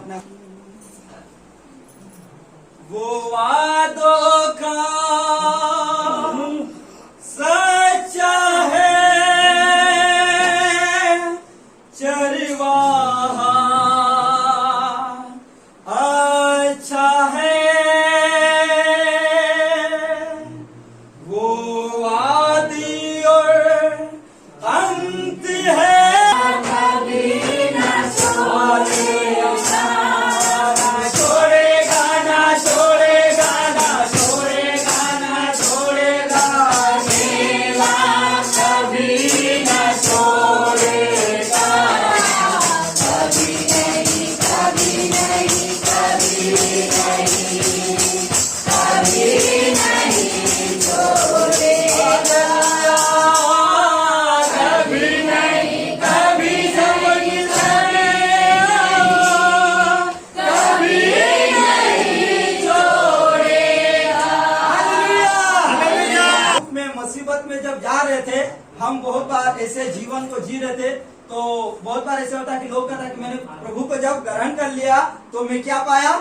आराधना। वो वादों का सच्चा है चरवाहा, अच्छा है वो वादी और अंत है। में जब जा रहे थे, हम बहुत बार ऐसे जीवन को जी रहे थे, तो बहुत बार ऐसे होता है कि लोग कहते हैं कि मैंने प्रभु को जब ग्रहण कर लिया तो मैं क्या पाया?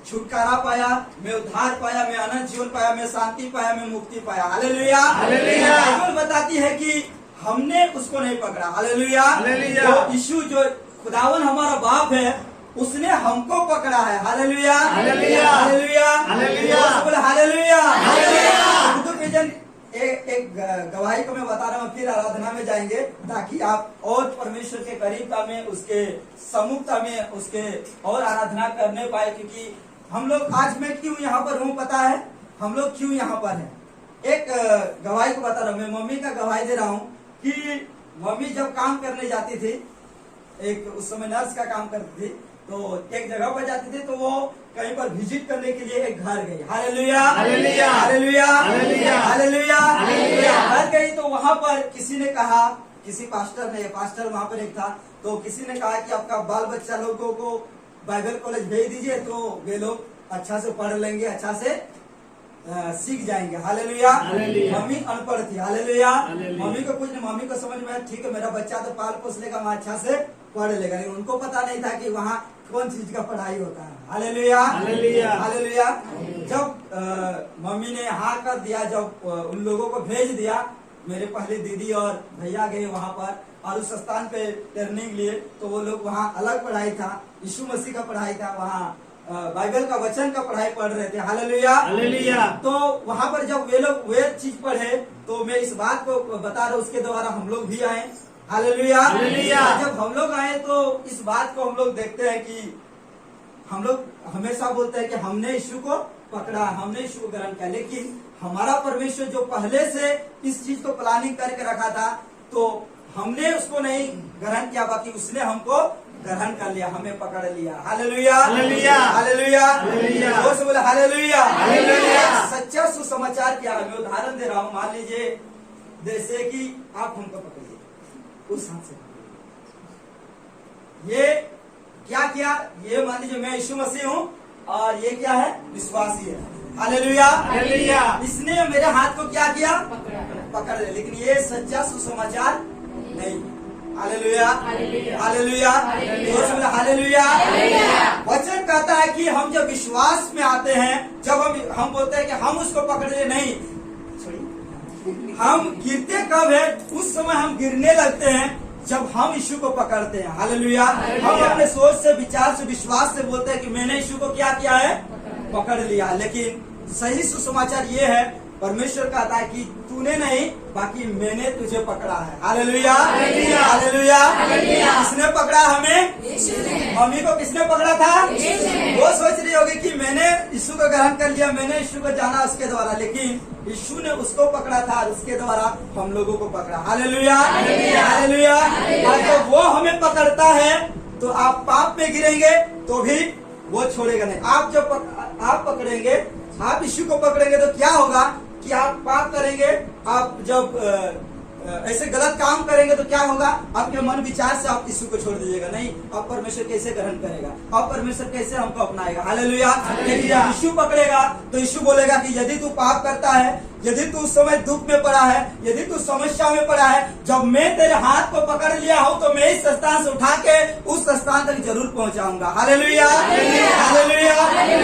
छुटकारा पाया, मैं उद्धार पाया, मैं अनंत जीवन पाया, मैं शांति पाया, मैं मुक्ति पाया। हालेलुया। बाइबल बताती है कि हमने उसको नहीं पकड़ा। हालेलुया। तो यीशु जो खुदावन हमारा बाप है, उसने हमको पकड़ा है। हालेलुया। हालेलुया। हालेलुया। एक गवाही को मैं बता रहा हूँ, फिर आराधना में जाएंगे ताकि आप और परमेश्वर के करीबता में, उसके सम्मुखता में, उसके और आराधना करने पाए। क्योंकि हम लोग आज मैं क्यों यहाँ पर हूँ पता है? हम लोग क्यों यहाँ पर हैं? एक गवाही को बता रहा हूँ, मैं मम्मी का गवाही दे रहा हूँ कि मम्मी जब काम करने जाती थी, एक उस समय नर्स का काम करती थी, तो एक जगह पर जाती थी, तो वो कहीं पर विजिट करने के लिए एक घर गई। Hallelujah. Hallelujah. Hallelujah. Hallelujah. Hallelujah. घर गई तो वहां पर किसी ने कहा, किसी पास्टर वहां पर एक था, तो किसी ने कहा कि आपका बाल बच्चा लोगों को बाइबल कॉलेज भेज दीजिए, तो वे लोग अच्छा से पढ़ लेंगे, अच्छा से सीख जाएंगे। हालेलुया। मम्मी अनपढ़ थी। हालेलुया। मम्मी को कुछ नहीं, मम्मी को समझ में ठीक है मेरा बच्चा तो पाल पोस लेगा, वहाँ अच्छा से पढ़ लेगा, लेकिन उनको पता नहीं था कि वहाँ कौन चीज का पढ़ाई होता है। हालेलुया। हालेलुया। जब मम्मी ने हाँ कर दिया, जब उन लोगों को भेज दिया, मेरे पहले दीदी और भैया गए वहाँ पर और उस स्थान पे ट्रेनिंग लिए, तो वो लोग वहाँ अलग पढ़ाई था, यीशु मसीह का पढ़ाई था, वहाँ बाइबल का वचन का पढ़ाई पढ़ रहे थे। हालेलुया। हालेलुया। तो वहाँ पर जब वे लोग वे चीज पढ़े, तो मैं इस बात को बता रहा हूँ, उसके द्वारा हम लोग भी आए। हालेलुया। जब हम लोग आए तो इस बात को हम लोग देखते हैं कि हम लोग हमेशा बोलते हैं कि हमने यीशु को पकड़ा, हमने यीशु को ग्रहण किया, लेकिन हमारा परमेश्वर जो पहले से इस चीज को प्लानिंग करके रखा था, तो हमने उसको नहीं ग्रहण किया, बाकी उसने हमको ग्रहण कर लिया, हमें पकड़ लिया। हालेलुया। हालेलुया। हालेलुया। वो से बोले हालेलुया। हालेलुया। सच्चा सुसमाचार क्या है? मैं उदाहरण दे रहा हूँ। मान लीजिए जैसे कि आप हमको पकड़िए, उस हाथ से ये क्या किया? ये मान लीजिए मैं यीशु मसीह हूँ और ये क्या है? विश्वासी है। हालेलुया। हालेलुया। इसने मेरे हाथ को क्या किया? पकड़ लिया, लेकिन ये सच्चा सुसमाचार नहीं। हालेलुया। हालेलुया। हालेलुया। वचन कहता है कि हम जब विश्वास में आते हैं, जब हम बोलते हैं कि हम उसको पकड़े नहीं, हम गिरते कब है? उस समय हम गिरने लगते हैं जब हम यीशु को पकड़ते हैं। हालेलुया। हम अपने सोच से, विचार से, विश्वास से बोलते हैं कि मैंने यीशु को क्या किया है? पकड़ लिया। लेकिन सही सुसमाचार ये है, परमेश्वर कहता है कि तूने नहीं, बाकी मैंने तुझे पकड़ा है। हालेलुया। हालेलुया। किसने पकड़ा हमें? मम्मी को किसने पकड़ा था? वो सोच रही होगी कि मैंने यीशु को ग्रहण कर लिया, मैंने यीशु को जाना उसके द्वारा, लेकिन यीशु ने उसको पकड़ा था, उसके द्वारा हम लोगों को पकड़ा। हालेलुया। हालेलुया। और जब वो हमें पकड़ता है तो आप पाप में गिरेंगे तो भी वो छोड़ेगा नहीं। आप जब आप पकड़ेंगे, आप यीशु को पकड़ेंगे तो क्या होगा कि आप पाप करेंगे, आप जब ऐसे गलत काम करेंगे तो क्या होगा? आपके मन विचार से आप यीशु को छोड़ दीजिएगा। नहीं, आप परमेश्वर कैसे ग्रहण करेगा? आप परमेश्वर कैसे हमको अपनाएगा? हालेलुया। लेकिन जब यीशु पकड़ेगा तो यीशु बोलेगा कि यदि तू पाप करता है यदि तू उस समय दुख में पड़ा है, यदि तू समस्या में पड़ा है, जब मैं तेरे हाथ को पकड़ लिया हूं तो मैं इस स्थान से उठा के उस स्थान तक जरूर पहुंचाऊंगा। Hallelujah, hallelujah.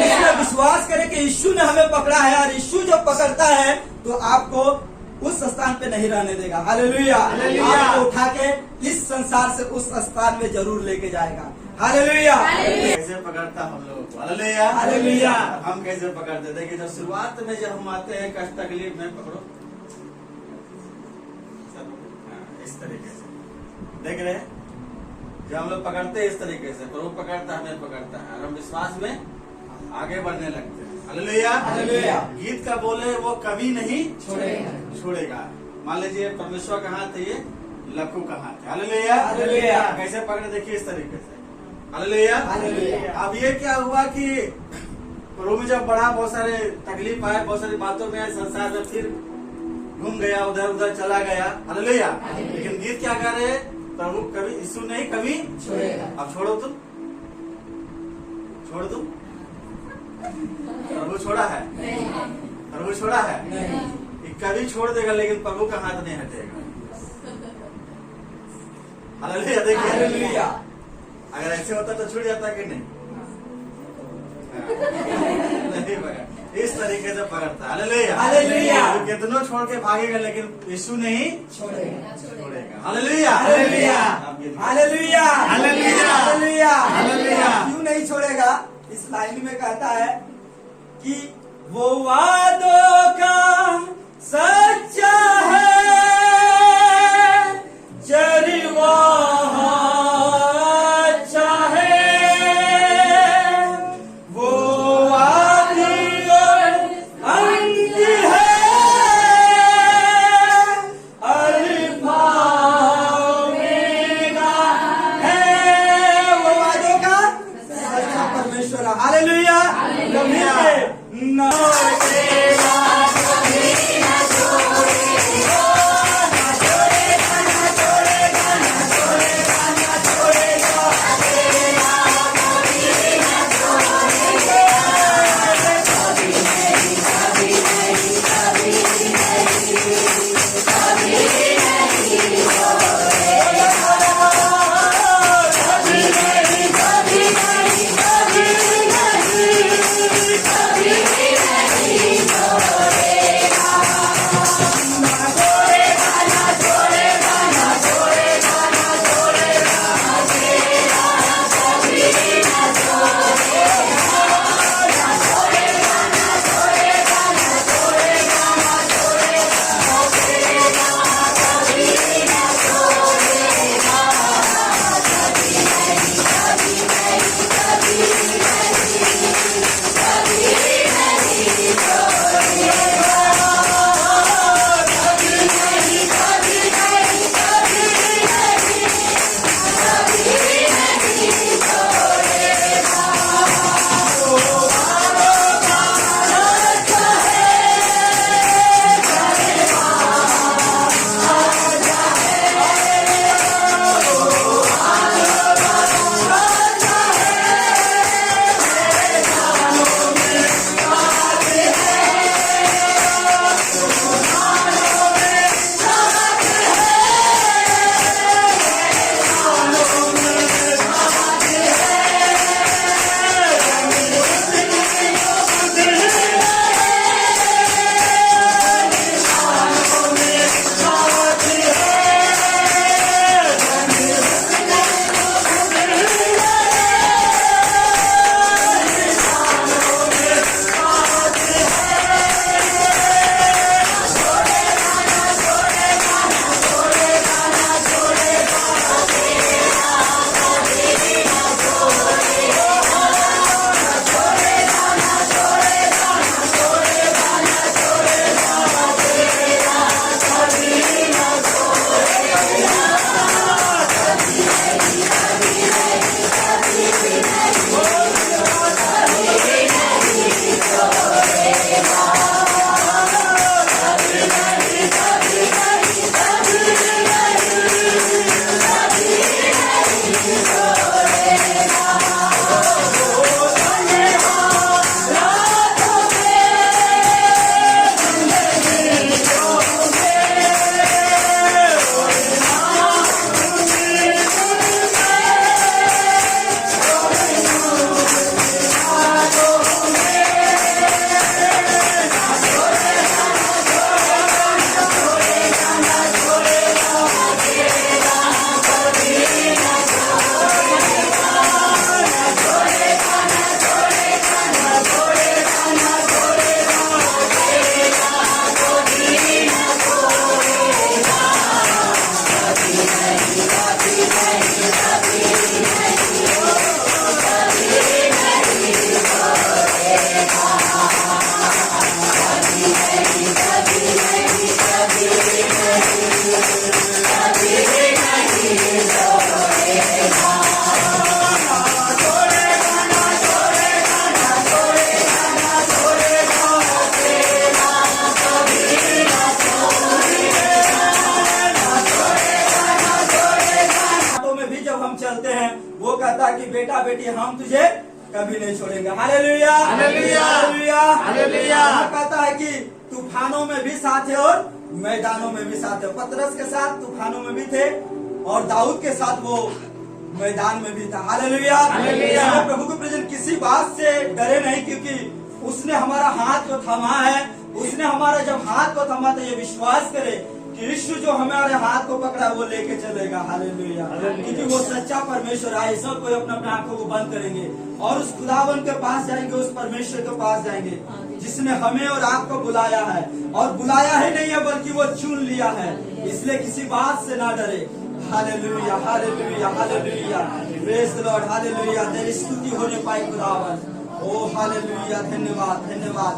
इसमें विश्वास करें कि यीशु ने हमें पकड़ा है, और यीशु जब पकड़ता है तो आपको उस स्थान पे नहीं रहने देगा। हालेलुया। आपको उठा के इस संसार से उस स्थान में जरूर लेके जाएगा। हालेलुया। कैसे पकड़ता हम लोग को। Hallelujah, hallelujah. हम कैसे पकड़ते? देखिए, जब शुरुआत में जब हम आते हैं कष्ट तकलीफ में, पकड़ो इस तरीके से, देख रहे हैं, जब हम लोग पकड़ते हैं इस तरीके से, प्रभु पकड़ता है, हमें पकड़ता है, और हम विश्वास में आगे बढ़ने लगते हैं। Hallelujah, hallelujah. गीत का बोले वो कभी नहीं छोड़ेगा। मान लीजिए परमेश्वर का हाथ है, ये लक्कू का हाथ है। Hallelujah, hallelujah. कैसे पकड़े? देखिए इस तरीके से। Hallelujah, hallelujah. अब ये क्या हुआ कि प्रभु में जब बढ़ा, बहुत सारे तकलीफ आए, बहुत सारी बातों में आए, संसार में फिर घूम गया, उधर उधर चला गया। हालेलुया। लेकिन गीत क्या कर रहे? प्रभु कभी, यीशु नहीं कभी छोड़ेगा। अब छोड़ो तुम, छोड़ दो। प्रभु छोड़ा है? प्रभु छोड़ा है? ये कभी छोड़ देगा, लेकिन प्रभु का हाथ नहीं हटेगा। हालेलुया। देखिए, हालेलुया। अगर ऐसे होता तो छूट जाता कि नहीं? नहीं पकड़, इस तरीके से पकड़ता। Hallelujah, hallelujah. कितनों छोड़ के भागेगा, लेकिन यीशु नहीं छोड़ेगा। छोड़ेगा। हालेलुया, हालेलुया, आप ये- हालेलुया, हालेलुया, हालेलुया, हालेलुया। क्यों नहीं छोड़ेगा? इस लाइन में कहता है कि वो वादों का सच्चा है, चरवाहा अच्छा है, वो आदि और अंत है, अल्फा ओमेगा है, वो वादों का सच्चा परमेश्वर। Hallelujah, hallelujah. ना बेटा बेटी हम तुझे कभी नहीं छोड़ेंगे। Hallelujah hallelujah, hallelujah hallelujah. यहाँ कहता है कि तूफानों में भी साथ है और मैदानों में भी साथ है। पतरस के साथ तूफानों में भी थे और दाऊद के साथ वो मैदान में भी था। Hallelujah hallelujah. इसलिए प्रभु के प्रियजन किसी बात से डरे नहीं, क्योंकि उसने हमारा हाथ को थमा है। उसने हमारा जब हाथ को थमा तो ये विश्वास करे कि यीशु जो हमारे हाथ को पकड़ा वो लेके चलेगा। हालेलुया क्योंकि वो सच्चा परमेश्वर है। सब कोई अपने अपने आंखों को बंद करेंगे और उस खुदावन के पास जाएंगे, उस परमेश्वर के पास जाएंगे जिसने हमें और आपको बुलाया है, और बुलाया ही नहीं है बल्कि वो चुन लिया है। इसलिए किसी बात से ना डरे। Hallelujah hallelujah hallelujah, praise the Lord. Hallelujah, तेरी स्तुति होने पाई खुदावन। ओ हालेलुया, धन्यवाद धन्यवाद।